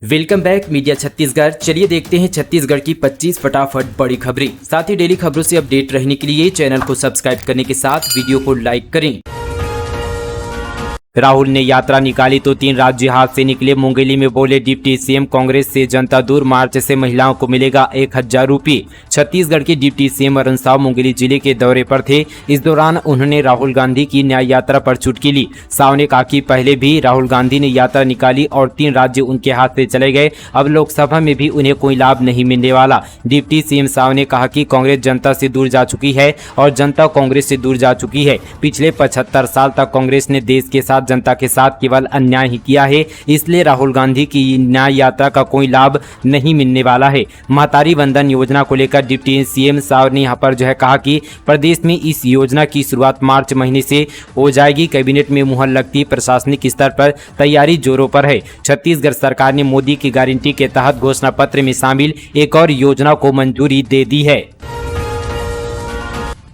Welcome back media Chhattisgarh. चलिए देखते हैं छत्तीसगढ़ की 25 फटाफट बड़ी खबरें। साथ ही डेली खबरों से अपडेट रहने के लिए चैनल को सब्सक्राइब करने के साथ वीडियो को लाइक करें। राहुल ने यात्रा निकाली तो 3 राज्य हाथ से निकले। मुंगेली में बोले डिप्टी सीएम, कांग्रेस से जनता दूर, मार्च से महिलाओं को मिलेगा 1000 रुपये। छत्तीसगढ़ के डिप्टी सीएम अरुण साव मुंगेली जिले के दौरे पर थे। इस दौरान उन्होंने राहुल गांधी की न्याय यात्रा पर चुटकी ली। साव ने कहा कि पहले भी राहुल गांधी ने यात्रा निकाली और 3 राज्य उनके हाथ से चले गए। अब लोकसभा में भी उन्हें कोई लाभ नहीं मिलने वाला। डिप्टी सीएम साव ने कहा कि कांग्रेस जनता से दूर जा चुकी है और जनता कांग्रेस से दूर जा चुकी है। पिछले 75 साल तक कांग्रेस ने देश के साथ, जनता के साथ केवल अन्याय ही किया है, इसलिए राहुल गांधी की न्याय यात्रा का कोई लाभ नहीं मिलने वाला है। महतारी वंदन योजना को लेकर डिप्टी सीएम साव ने यहां पर कहा कि प्रदेश में इस योजना की शुरुआत मार्च महीने से हो जाएगी। कैबिनेट में मुहर लगती, प्रशासनिक स्तर पर तैयारी जोरों पर है। छत्तीसगढ़ सरकार ने मोदी की गारंटी के तहत घोषणा पत्र में शामिल एक और योजना को मंजूरी दे दी है।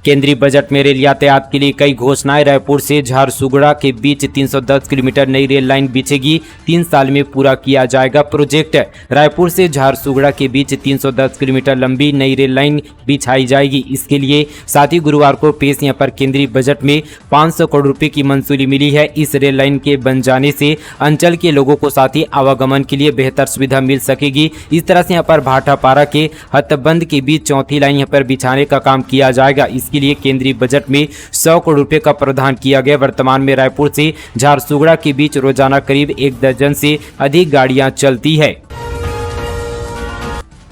केंद्रीय बजट में रेल यातायात के लिए कई घोषणाएं। रायपुर से झारसुगड़ा के बीच 310 किलोमीटर नई रेल लाइन बिछेगी। 3 साल में पूरा किया जाएगा प्रोजेक्ट। रायपुर से झारसुगड़ा के बीच 310 किलोमीटर लंबी नई रेल लाइन बिछाई जाएगी। इसके लिए साथ ही गुरुवार को पेश यहाँ पर केंद्रीय बजट में 500 करोड़ रुपए की मंजूरी मिली है। इस रेल लाइन के बन जाने से अंचल के लोगों को साथ ही आवागमन के लिए बेहतर सुविधा मिल सकेगी। इस तरह से यहाँ पर भाटापारा के हथबंद के बीच चौथी लाइन यहाँ पर बिछाने का काम किया जाएगा। इसके लिए केंद्रीय बजट में 100 करोड़ रुपए का प्रावधान किया गया। वर्तमान में रायपुर से झारसुगड़ा के बीच रोजाना करीब 1 दर्जन से अधिक गाड़ियां चलती है।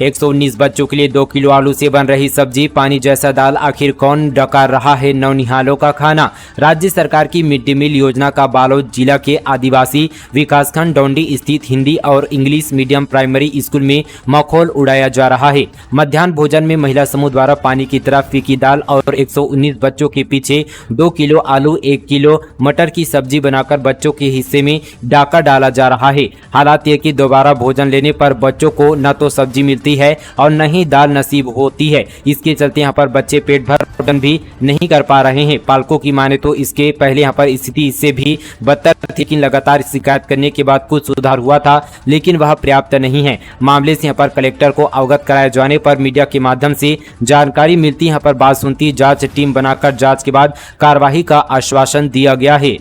119 बच्चों के लिए 2 किलो आलू से बन रही सब्जी, पानी जैसा दाल, आखिर कौन डकार रहा है नौनिहालों का खाना। राज्य सरकार की मिड डे मील योजना का बालोद जिला के आदिवासी विकासखंड डोंडी स्थित हिंदी और इंग्लिश मीडियम प्राइमरी स्कूल में मखौल उड़ाया जा रहा है। मध्याह्न भोजन में महिला समूह द्वारा पानी की तरह फीकी दाल और 119 बच्चों के पीछे 2 किलो आलू, 1 किलो मटर की सब्जी बनाकर बच्चों के हिस्से में डाका डाला जा रहा है। हालात ये कि दोबारा भोजन लेने पर बच्चों को न तो सब्जी मिलती है और न ही दाल नसीब होती है। इसके चलते यहाँ पर बच्चे पेट भर भोजन भी नहीं कर पा रहे हैं। पालकों की माने तो इसके पहले यहाँ पर स्थिति इससे भी बदतर थी, लेकिन लगातार शिकायत करने के बाद कुछ सुधार हुआ था, लेकिन वह पर्याप्त नहीं है। मामले से यहाँ पर कलेक्टर को अवगत कराए जाने पर मीडिया के माध्यम से जानकारी मिलती, यहाँ पर बात सुनती, जांच टीम बनाकर जांच के बाद कार्रवाई का आश्वासन दिया गया है।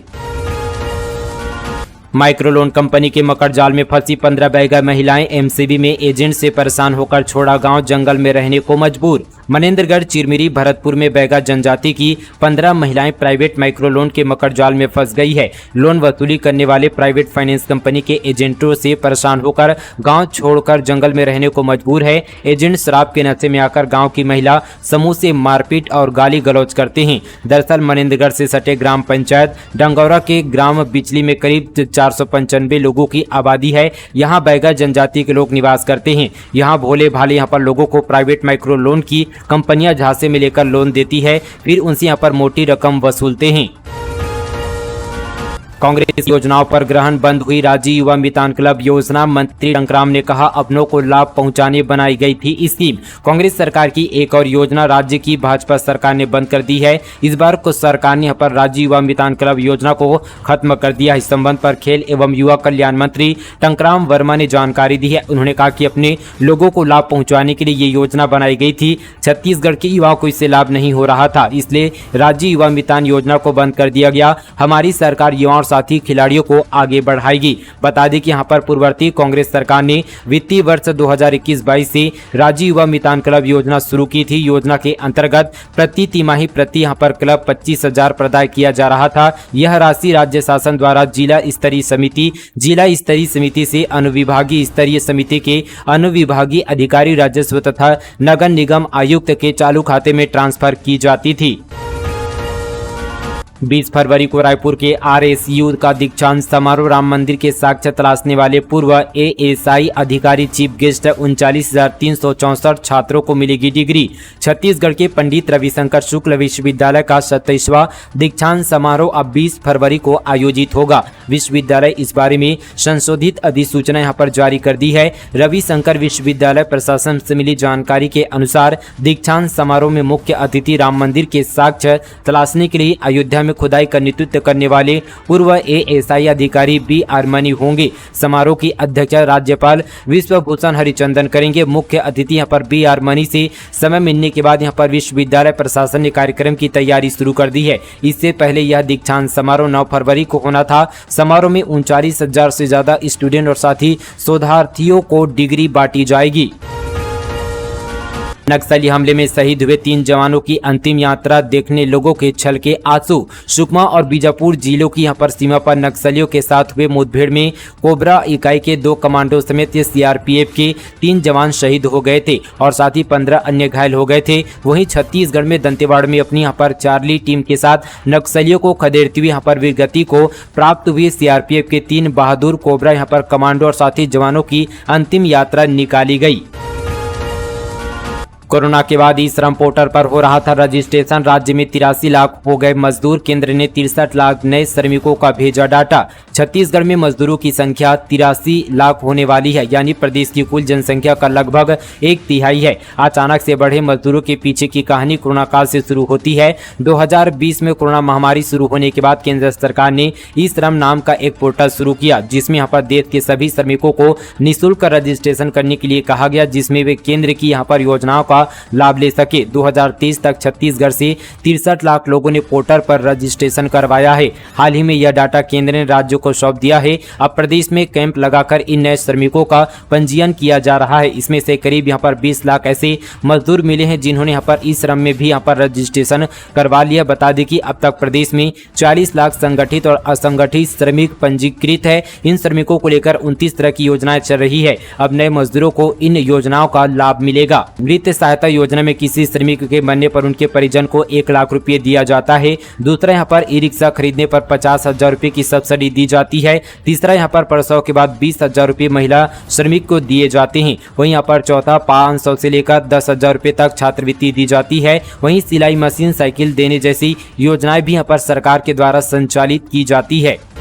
माइक्रोलोन कंपनी के मकर जाल में फंसी 15 बैगा महिलाएं, एमसीबी में एजेंट से परेशान होकर छोड़ा गांव, जंगल में रहने को मजबूर। मनेंद्रगढ़, चिरमिरी, भरतपुर में बैगा जनजाति की 15 महिलाएं प्राइवेट माइक्रोलोन के मकर जाल में फंस गई है। लोन वसूली करने वाले प्राइवेट फाइनेंस कंपनी के एजेंटों से परेशान होकर गांव छोड़कर जंगल में रहने को मजबूर है। एजेंट शराब के नशे में आकर गांव की महिला समूह से मारपीट और गाली गलौज करते हैं। दरअसल मनेंद्रगढ़ से सटे ग्राम पंचायत डंगौरा के ग्राम बिचली में करीब 495 लोगों की आबादी है। यहाँ बैगा जनजाति के लोग निवास करते हैं। यहाँ भोले भाले यहाँ पर लोगों को प्राइवेट माइक्रो लोन की कंपनियां झांसे में लेकर लोन देती है, फिर उनसे यहाँ पर मोटी रकम वसूलते हैं। कांग्रेस योजनाओं पर ग्रहण बंद हुई राज्य युवा मितान क्लब योजना। मंत्री टंकराम ने कहा अपनों को लाभ पहुंचाने बनाई गई थी स्कीम। कांग्रेस सरकार की एक और योजना राज्य की भाजपा सरकार ने बंद कर दी है। इस बार को सरकार ने यहाँ पर राज्य युवा मितान क्लब योजना को खत्म कर दिया। इस संबंध पर खेल एवं युवा कल्याण मंत्री टंकराम वर्मा ने जानकारी दी है। उन्होंने कहा कि अपने लोगों को लाभ पहुँचाने के लिए ये योजना बनाई गई थी। छत्तीसगढ़ के युवाओं को इससे लाभ नहीं हो रहा था, इसलिए राज्य युवा मितान योजना को बंद कर दिया गया। हमारी सरकार युवाओं साथी खिलाड़ियों को आगे बढ़ाएगी। बता दें कि यहाँ पर पूर्ववर्ती कांग्रेस सरकार ने वित्तीय वर्ष 2021-22 से राज्य युवा मितान क्लब योजना शुरू की थी। योजना के अंतर्गत प्रति तिमाही प्रति यहाँ पर क्लब 25,000 प्रदान किया जा रहा था। यह राशि राज्य शासन द्वारा जिला स्तरीय समिति से अनुविभागीय स्तरीय समिति के अनुविभागीय अधिकारी, राजस्व तथा नगर निगम आयुक्त के चालू खाते में ट्रांसफर की जाती थी। 20 फरवरी को रायपुर के आरएसयू का दीक्षांत समारोह। राम मंदिर के साक्ष्य तलाशने वाले पूर्व एएसआई अधिकारी चीफ गेस्ट 39,364 छात्रों को मिलेगी डिग्री। छत्तीसगढ़ के पंडित रविशंकर शुक्ल विश्वविद्यालय का 27वां दीक्षांत समारोह अब 20 फरवरी को आयोजित होगा। विश्वविद्यालय इस बारे में संशोधित अधिसूचना यहाँ पर जारी कर दी है। रविशंकर विश्वविद्यालय प्रशासन से मिली जानकारी के अनुसार दीक्षांत समारोह में मुख्य अतिथि राम मंदिर के साक्ष्य तलाशने के लिए अयोध्या में में खुदाई का नेतृत्व करने वाले पूर्व ASI अधिकारी B.R. मनी होंगे। समारोह की अध्यक्षता राज्यपाल विश्वभूषण हरिचंदन करेंगे। मुख्य अतिथि यहाँ पर B.R. मनी से समय मिलने के बाद यहाँ पर विश्वविद्यालय प्रशासन ने कार्यक्रम की तैयारी शुरू कर दी है। इससे पहले यह दीक्षांत समारोह 9 फरवरी को होना था। समारोह में 39,000 से ज्यादा स्टूडेंट और साथ ही शोधार्थियों को डिग्री बांटी जाएगी। नक्सली हमले में शहीद हुए 3 जवानों की अंतिम यात्रा देखने लोगों के छलके आंसू। सुकमा और बीजापुर जिलों की यहां पर सीमा पर नक्सलियों के साथ हुए मुठभेड़ में कोबरा इकाई के 2 कमांडो समेत CRPF के 3 जवान शहीद हो गए थे और साथ ही 15 अन्य घायल हो गए थे। वहीं छत्तीसगढ़ में दंतेवाड़ा में अपनी यहां पर चार्ली टीम के साथ नक्सलियों को खदेड़ते हुए यहां पर वीरगति को प्राप्त हुए CRPF के 3 बहादुर कोबरा यहां पर कमांडो और साथ ही जवानों की अंतिम यात्रा निकाली गई। कोरोना के बाद ई श्रम पोर्टल पर हो रहा था रजिस्ट्रेशन। राज्य में 83 लाख हो गए मजदूर। केंद्र ने 63 लाख नए श्रमिकों का भेजा डाटा। छत्तीसगढ़ में मजदूरों की संख्या 83 लाख होने वाली है, यानी प्रदेश की कुल जनसंख्या का लगभग 1/3 है। अचानक से बढ़े मजदूरों के पीछे की कहानी कोरोना काल से शुरू होती है। 2020 में कोरोना महामारी शुरू होने के बाद केंद्र सरकार ने ई श्रम नाम का एक पोर्टल शुरू किया, जिसमें यहाँ पर देश के सभी श्रमिकों को निःशुल्क रजिस्ट्रेशन करने के लिए कहा गया, जिसमें वे केंद्र की यहाँ पर योजनाओं का लाभ ले सके। 2023 तक छत्तीसगढ़ से 63 लाख लोगों ने पोर्टल पर रजिस्ट्रेशन करवाया है। हाल ही में यह डाटा केंद्र ने राज्यों को सौंप दिया है। अब प्रदेश में कैंप लगाकर इन नए श्रमिकों का पंजीयन किया जा रहा है। इसमें से करीब यहाँ पर 20 लाख ऐसे मजदूर मिले हैं जिन्होंने यहाँ पर ई श्रम में भी यहाँ पर रजिस्ट्रेशन करवा लिया। बता दें कि अब तक प्रदेश में 40 लाख संगठित और असंगठित श्रमिक पंजीकृत है। इन श्रमिकों को लेकर 29 तरह की योजनाएं चल रही है। अब नए मजदूरों को इन योजनाओं का लाभ मिलेगा। मृत सहायता योजना में किसी श्रमिक के मरने पर उनके परिजन को 1 लाख रुपये दिया जाता है। दूसरा यहाँ पर ई-रिक्शा खरीदने पर 50,000 रुपये की सब्सिडी दी जाती है। तीसरा यहाँ पर प्रसव के बाद 20,000 रुपये महिला श्रमिक को दिए जाते हैं। वहीं यहाँ पर चौथा 500 से लेकर 10,000 रुपये तक छात्रवृत्ति दी जाती है। वहीं सिलाई मशीन, साइकिल देने जैसी योजनाएं भी यहाँ पर सरकार के द्वारा संचालित की जाती है।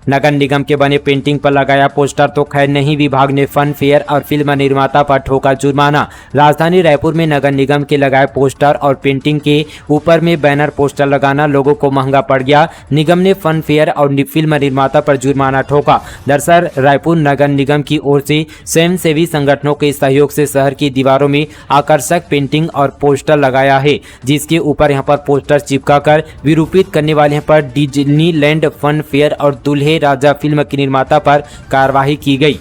नगर निगम के बने पेंटिंग पर लगाया पोस्टर तो खैर नहीं, विभाग ने फन फेयर और फिल्म निर्माता पर ठोका जुर्माना। राजधानी रायपुर में नगर निगम के लगाए पोस्टर और पेंटिंग के ऊपर में बैनर पोस्टर लगाना लोगों को महंगा पड़ गया। निगम ने फन फेयर और फिल्म निर्माता पर जुर्माना ठोका। दरअसल रायपुर नगर निगम की ओर से स्वयंसेवी संगठनों के सहयोग से शहर की दीवारों में आकर्षक पेंटिंग और पोस्टर लगाया है, जिसके ऊपर यहाँ पर पोस्टर चिपकाकर विरूपित करने वाले यहाँ पर डिज्नीलैंड फन फेयर और दूल्हे राजा फिल्म के निर्माता पर कार्रवाई की गई।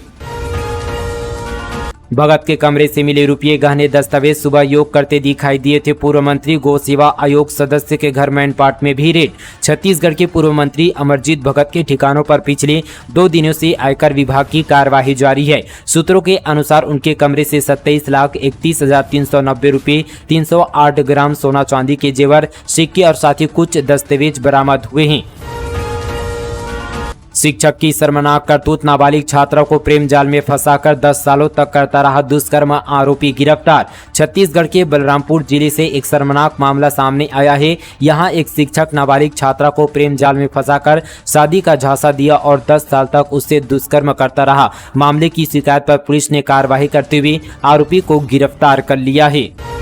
भगत के कमरे से मिले रुपये, गहने, दस्तावेज सुबह योग करते दिखाई दिए थे पूर्व मंत्री। गौ सेवा आयोग सदस्य के घर मैनपाट में भी रेड। छत्तीसगढ़ के पूर्व मंत्री अमरजीत भगत के ठिकानों पर पिछले 2 दिनों से आयकर विभाग की कार्यवाही जारी है। सूत्रों के अनुसार उनके कमरे से 27,31,390 रुपये, 308 ग्राम सोना चांदी के जेवर, सिक्के और साथ ही कुछ दस्तावेज बरामद हुए हैं। शिक्षक की शर्मनाक करतूत, नाबालिग छात्रा को प्रेम जाल में फंसाकर 10 सालों तक करता रहा दुष्कर्म, आरोपी गिरफ्तार। छत्तीसगढ़ के बलरामपुर जिले से एक शर्मनाक मामला सामने आया है। यहां एक शिक्षक नाबालिग छात्रा को प्रेम जाल में फंसाकर शादी का झांसा दिया और 10 साल तक उससे दुष्कर्म करता रहा। मामले की शिकायत पर पुलिस ने कार्रवाई करते हुए आरोपी को गिरफ्तार कर लिया है।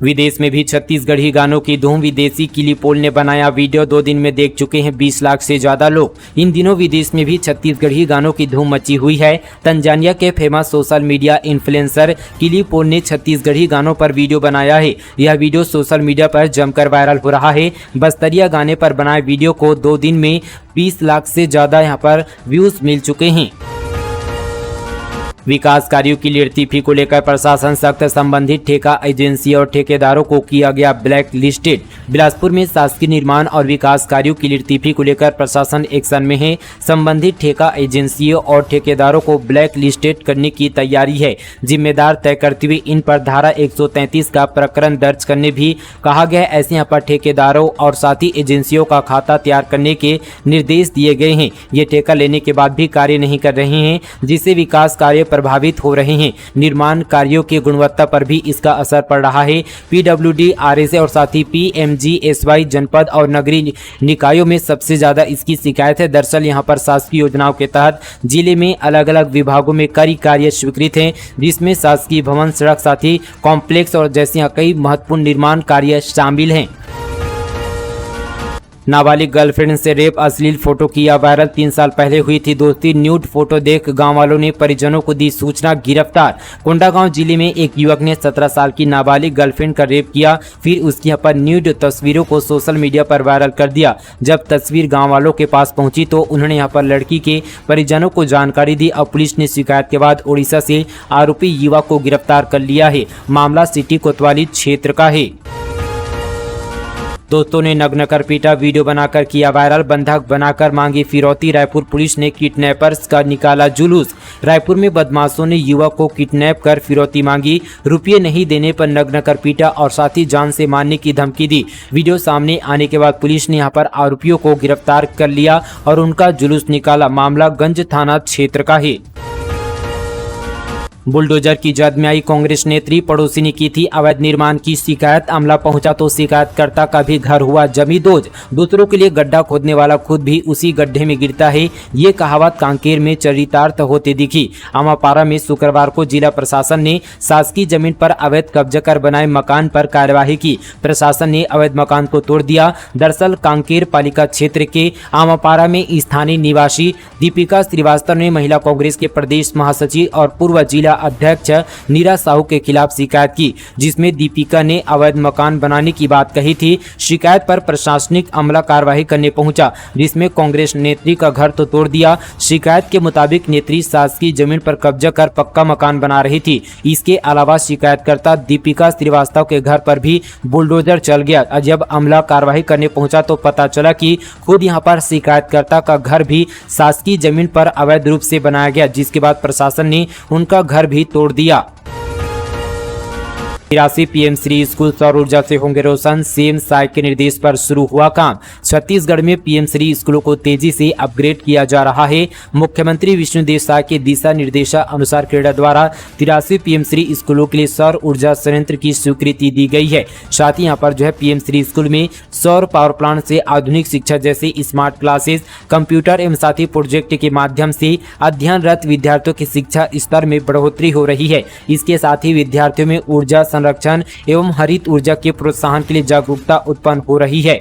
विदेश में भी छत्तीसगढ़ी गानों की धूम, विदेशी किली पोल ने बनाया वीडियो। 2 दिन में देख चुके हैं 20 लाख से ज्यादा लोग। इन दिनों विदेश में भी छत्तीसगढ़ी गानों की धूम मची हुई है। तंजानिया के फेमस सोशल मीडिया इन्फ्लुएंसर किली पोल ने छत्तीसगढ़ी गानों पर वीडियो बनाया है। यह वीडियो सोशल मीडिया पर जमकर वायरल हो रहा है। बस्तरिया गाने पर बनाए वीडियो को 2 दिन में 20 लाख से ज्यादा यहाँ पर व्यूज मिल चुके हैं। विकास कार्यों की लेट फी को लेकर प्रशासन सख्त, संबंधित ठेका एजेंसी और ठेकेदारों को किया गया ब्लैक लिस्टेड। बिलासपुर में शासकीय निर्माण और विकास कार्यों की लेट फी को लेकर प्रशासन एक्शन में है। संबंधित ठेका एजेंसियों और ठेकेदारों को ब्लैक लिस्टेड करने की तैयारी है। जिम्मेदार तय करते हुए इन पर धारा 133 का प्रकरण दर्ज करने भी कहा गया है। ऐसे यहाँ पर ठेकेदारों और साथी एजेंसियों का खाता तैयार करने के निर्देश दिए गए हैं। ये ठेका लेने के बाद भी कार्य नहीं कर रहे हैं, जिससे विकास कार्य प्रभावित हो रहे हैं। निर्माण कार्यों की गुणवत्ता पर भी इसका असर पड़ रहा है। पीडब्ल्यूडी, आरएसए और साथ ही पीएमजीएसवाई जनपद और नगरीय निकायों में सबसे ज्यादा इसकी शिकायत है। दरअसल यहां पर शासकीय योजनाओं के तहत जिले में अलग अलग विभागों में कई कार्य स्वीकृत हैं, जिसमें शासकीय भवन, सड़क, साथ ही कॉम्प्लेक्स और जैसे यहाँ कई महत्वपूर्ण निर्माण कार्य शामिल हैं। नाबालिग गर्लफ्रेंड से रेप, अश्लील फोटो किया वायरल। 3 साल पहले हुई थी दोस्ती, न्यूड फोटो देख गांव वालों ने परिजनों को दी सूचना, गिरफ्तार। कोंडागांव जिले में एक युवक ने 17 साल की नाबालिग गर्लफ्रेंड का रेप किया, फिर उसकी यहाँ पर न्यूड तस्वीरों को सोशल मीडिया पर वायरल कर दिया। जब तस्वीर गाँव वालों के पास पहुंची तो उन्होंने यहाँ पर लड़की के परिजनों को जानकारी दी। अब पुलिस ने शिकायत के बाद उड़ीसा से आरोपी युवक को गिरफ्तार कर लिया है। मामला सिटी कोतवाली क्षेत्र का है। दोस्तों ने नग्न कर पीटा, वीडियो बनाकर किया वायरल। बंधक बनाकर मांगी फिरौती, रायपुर पुलिस ने किडनैपर्स का निकाला जुलूस। रायपुर में बदमाशों ने युवक को किडनैप कर फिरौती मांगी, रुपये नहीं देने पर नग्न कर पीटा और साथ ही जान से मारने की धमकी दी। वीडियो सामने आने के बाद पुलिस ने यहां पर आरोपियों को गिरफ्तार कर लिया और उनका जुलूस निकाला। मामला गंज थाना क्षेत्र का है। बुलडोजर की जद में आई कांग्रेस नेत्री, पड़ोसी ने की थी अवैध निर्माण की शिकायत। अमला पहुंचा तो शिकायतकर्ता का भी घर हुआ जमींदोज। दूसरों के लिए गड्ढा खोदने वाला खुद भी उसी गड्ढे में गिरता है, ये कहावत कांकेर में चरितार्थ होते दिखी। आमापारा में शुक्रवार को जिला प्रशासन ने शासकीय जमीन पर अवैध कब्जा कर बनाए मकान पर कार्यवाही की। प्रशासन ने अवैध मकान को तोड़ दिया। दरअसल कांकेर पालिका क्षेत्र के आमापारा में स्थानीय निवासी दीपिका श्रीवास्तव ने महिला कांग्रेस के प्रदेश महासचिव और पूर्व जिला अध्यक्ष नीरा साहू के खिलाफ शिकायत की, जिसमें दीपिका ने अवैध मकान बनाने की बात कही थी। शिकायत पर प्रशासनिक अमला कार्रवाई करने पहुंचा, जिसमें कांग्रेस नेत्री का घर तो तोड़ दिया। शिकायत के मुताबिक नेत्री शासकीय जमीन पर कब्जा कर पक्का मकान बना रही थी। इसके अलावा शिकायतकर्ता दीपिका श्रीवास्तव के घर पर भी बुलडोजर चल गया। जब अमला कार्रवाई करने पहुंचा तो पता चला कि खुद यहां पर शिकायतकर्ता का घर भी शासकीय जमीन पर अवैध रूप से बनाया गया, जिसके बाद प्रशासन ने उनका घर भी तोड़ दिया। 83 पीएम श्री स्कूल सौर ऊर्जा से होंगे रोशन, सीएम साय के निर्देश पर शुरू हुआ काम। छत्तीसगढ़ में पीएम श्री स्कूलों को तेजी से अपग्रेड किया जा रहा है। मुख्यमंत्री विष्णुदेव साय के दिशा निर्देशानुसार क्रेडा द्वारा 83 पीएम श्री स्कूलों के लिए सौर ऊर्जा संयंत्र की स्वीकृति दी गई है। साथ ही यहाँ पर जो है पीएम श्री स्कूल में सौर पावर प्लांट से आधुनिक शिक्षा जैसे स्मार्ट क्लासेस, कंप्यूटर एवं साथ ही प्रोजेक्ट के माध्यम से अध्ययनरत विद्यार्थियों की शिक्षा स्तर में बढ़ोतरी हो रही है। इसके साथ ही विद्यार्थियों में ऊर्जा संरक्षण एवं हरित ऊर्जा के प्रोत्साहन के लिए जागरूकता उत्पन्न हो रही है।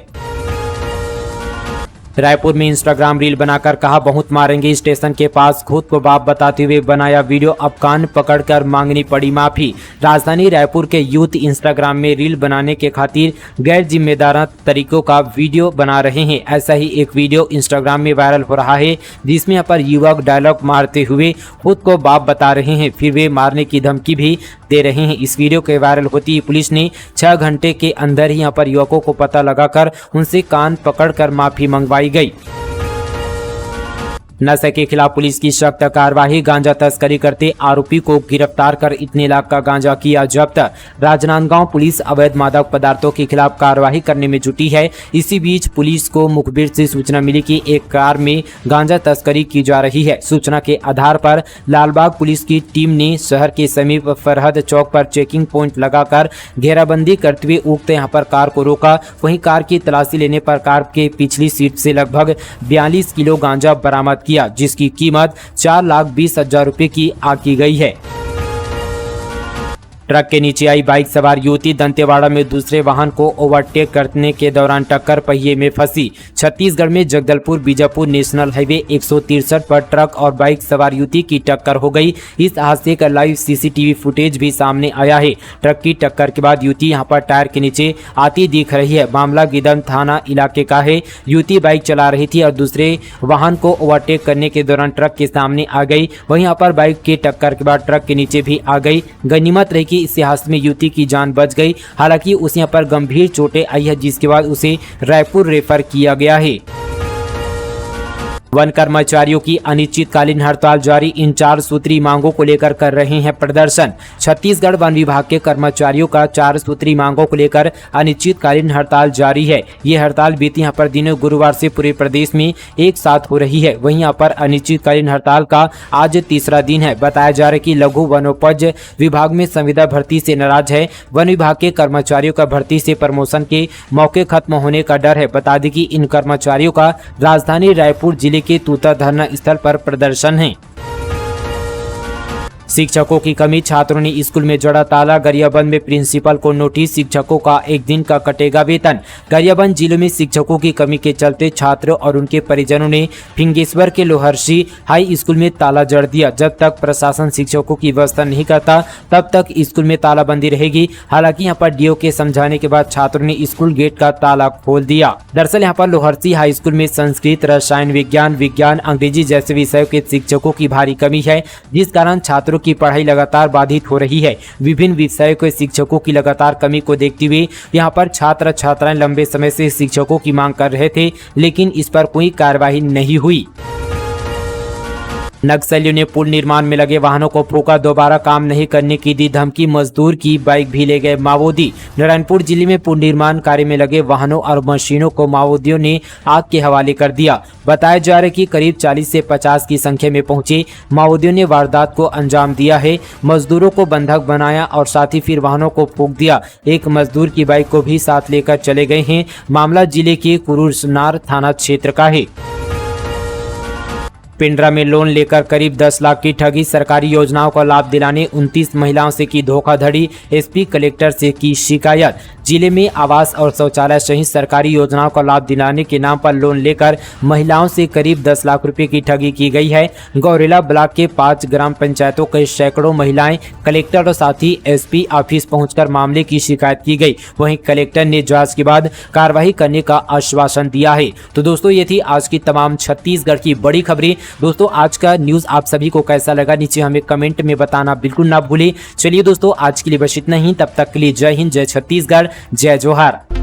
रायपुर में इंस्टाग्राम रील बनाकर कहा बहुत मारेंगे, स्टेशन के पास खुद को बाप बताते हुए बनाया वीडियो, अब कान पकड़कर मांगनी पड़ी माफी। राजधानी रायपुर के यूथ इंस्टाग्राम में रील बनाने के खातिर गैर जिम्मेदार तरीकों का वीडियो बना रहे हैं। ऐसा ही एक वीडियो इंस्टाग्राम में वायरल हो रहा है, जिसमें यहाँ पर युवक डायलॉग मारते हुए खुद को बाप बता रहे हैं, फिर वे मारने की धमकी भी दे रहे हैं। इस वीडियो के वायरल होते ही पुलिस ने 6 घंटे के अंदर ही यहाँ पर युवकों को पता लगाकर उनसे कान पकड़कर माफी मंगवाई गई। नशे के खिलाफ पुलिस की सख्त कार्रवाई, गांजा तस्करी करते आरोपी को गिरफ्तार कर इतने लाख का गांजा किया जब्त। राजनांदगांव पुलिस अवैध मादक पदार्थों के खिलाफ कार्रवाई करने में जुटी है। इसी बीच पुलिस को मुखबिर से सूचना मिली कि एक कार में गांजा तस्करी की जा रही है। सूचना के आधार पर लालबाग पुलिस की टीम ने शहर के समीप फरहद चौक पर चेकिंग पॉइंट लगाकर घेराबंदी करते हुए उक्त यहाँ पर कार को रोका। वहीं कार की तलाशी लेने पर कार के पिछली सीट से लगभग 42 किलो गांजा बरामद किया, जिसकी कीमत 4,20,000 रुपए की आकी गई है। ट्रक के नीचे आई बाइक सवार युवती, दंतेवाड़ा में दूसरे वाहन को ओवरटेक करने के दौरान टक्कर, पहिए में फंसी। छत्तीसगढ़ में जगदलपुर बीजापुर नेशनल हाईवे 163 पर ट्रक और बाइक सवार युवती की टक्कर हो गई। इस हादसे का लाइव सीसीटीवी फुटेज भी सामने आया है। ट्रक की टक्कर के बाद युवती यहां पर टायर के नीचे आती दिख रही है। मामला गिदम थाना इलाके का है। युवती बाइक चला रही थी और दूसरे वाहन को ओवरटेक करने के दौरान ट्रक के सामने आ गई। वहीं यहाँ पर बाइक की टक्कर के बाद ट्रक के नीचे भी आ गई। गनीमत रही कि इस हादसे में युवती की जान बच गई। हालांकि उसे यहाँ पर गंभीर चोटें आई है, जिसके बाद उसे रायपुर रेफर किया गया है। वन कर्मचारियों की अनिश्चितकालीन हड़ताल जारी, इन 4 सूत्री मांगों को लेकर कर रहे हैं प्रदर्शन। छत्तीसगढ़ वन विभाग के कर्मचारियों का 4 सूत्री मांगों को लेकर अनिश्चितकालीन हड़ताल जारी है। ये हड़ताल बीते यहाँ पर दिनों गुरुवार से पूरे प्रदेश में एक साथ हो रही है। वहीं यहाँ पर अनिश्चितकालीन हड़ताल का आज तीसरा दिन है। बताया जा रहा है कि लघु वनोपज विभाग में संविदा भर्ती से नाराज है। वन विभाग के कर्मचारियों का भर्ती से प्रमोशन के मौके खत्म होने का डर है। बता दें कि इन कर्मचारियों का राजधानी रायपुर जिले के तूता धरना स्थल पर प्रदर्शन है। शिक्षकों की कमी, छात्रों ने स्कूल में जड़ा ताला, गरियाबंद में प्रिंसिपल को नोटिस, शिक्षकों का एक दिन का कटेगा वेतन। गरियाबंद जिले में शिक्षकों की कमी के चलते छात्रों और उनके परिजनों ने फिंगेश्वर के लोहर्षि हाई स्कूल में ताला जड़ दिया। जब तक प्रशासन शिक्षकों की व्यवस्था नहीं करता तब तक स्कूल में तालाबंदी रहेगी। हालांकि यहाँ पर डीओ के समझाने के बाद छात्रों ने स्कूल गेट का ताला खोल दिया। दरअसल यहाँ पर लोहर्षि हाई स्कूल में संस्कृत, रसायन विज्ञान, अंग्रेजी जैसे विषयों के शिक्षकों की भारी कमी है, जिस कारण छात्रों की पढ़ाई लगातार बाधित हो रही है। विभिन्न विषयों के शिक्षकों की लगातार कमी को देखते हुए यहाँ पर छात्र छात्राएं लंबे समय से शिक्षकों की मांग कर रहे थे, लेकिन इस पर कोई कार्रवाई नहीं हुई। नक्सलियों ने पुल निर्माण में लगे वाहनों को फूंका, दोबारा काम नहीं करने की दी धमकी, मजदूर की बाइक भी ले गए माओवादी। नारायणपुर जिले में पुल निर्माण कार्य में लगे वाहनों और मशीनों को माओवादियों ने आग के हवाले कर दिया। बताया जा रहा है कि करीब 40 से 50 की संख्या में पहुंचे माओवादियों ने वारदात को अंजाम दिया है। मजदूरों को बंधक बनाया और साथ ही फिर वाहनों को फूंक दिया। एक मजदूर की बाइक को भी साथ लेकर चले गए हैं। मामला जिले के कुरुसनार थाना क्षेत्र का है। पिंडरा में लोन लेकर करीब 10 लाख की ठगी, सरकारी योजनाओं का लाभ दिलाने 29 महिलाओं से की धोखाधड़ी, एसपी कलेक्टर से की शिकायत। जिले में आवास और शौचालय सहित सरकारी योजनाओं का लाभ दिलाने के नाम पर लोन लेकर महिलाओं से करीब 10 लाख रुपए की ठगी की गई है। गौरेला ब्लॉक के 5 ग्राम पंचायतों के सैकड़ों महिलाएं कलेक्टर और साथ ही एसपी ऑफिस पहुंचकर मामले की शिकायत की गई। वहीं कलेक्टर ने जांच के बाद कार्रवाई करने का आश्वासन दिया है। तो दोस्तों ये थी आज की तमाम छत्तीसगढ़ की बड़ी खबरें। दोस्तों आज का न्यूज आप सभी को कैसा लगा नीचे हमें कमेंट में बताना बिल्कुल ना भूलें। चलिए दोस्तों आज के लिए बस इतना ही, तब तक के लिए जय हिंद, जय छत्तीसगढ़, जय जोहार।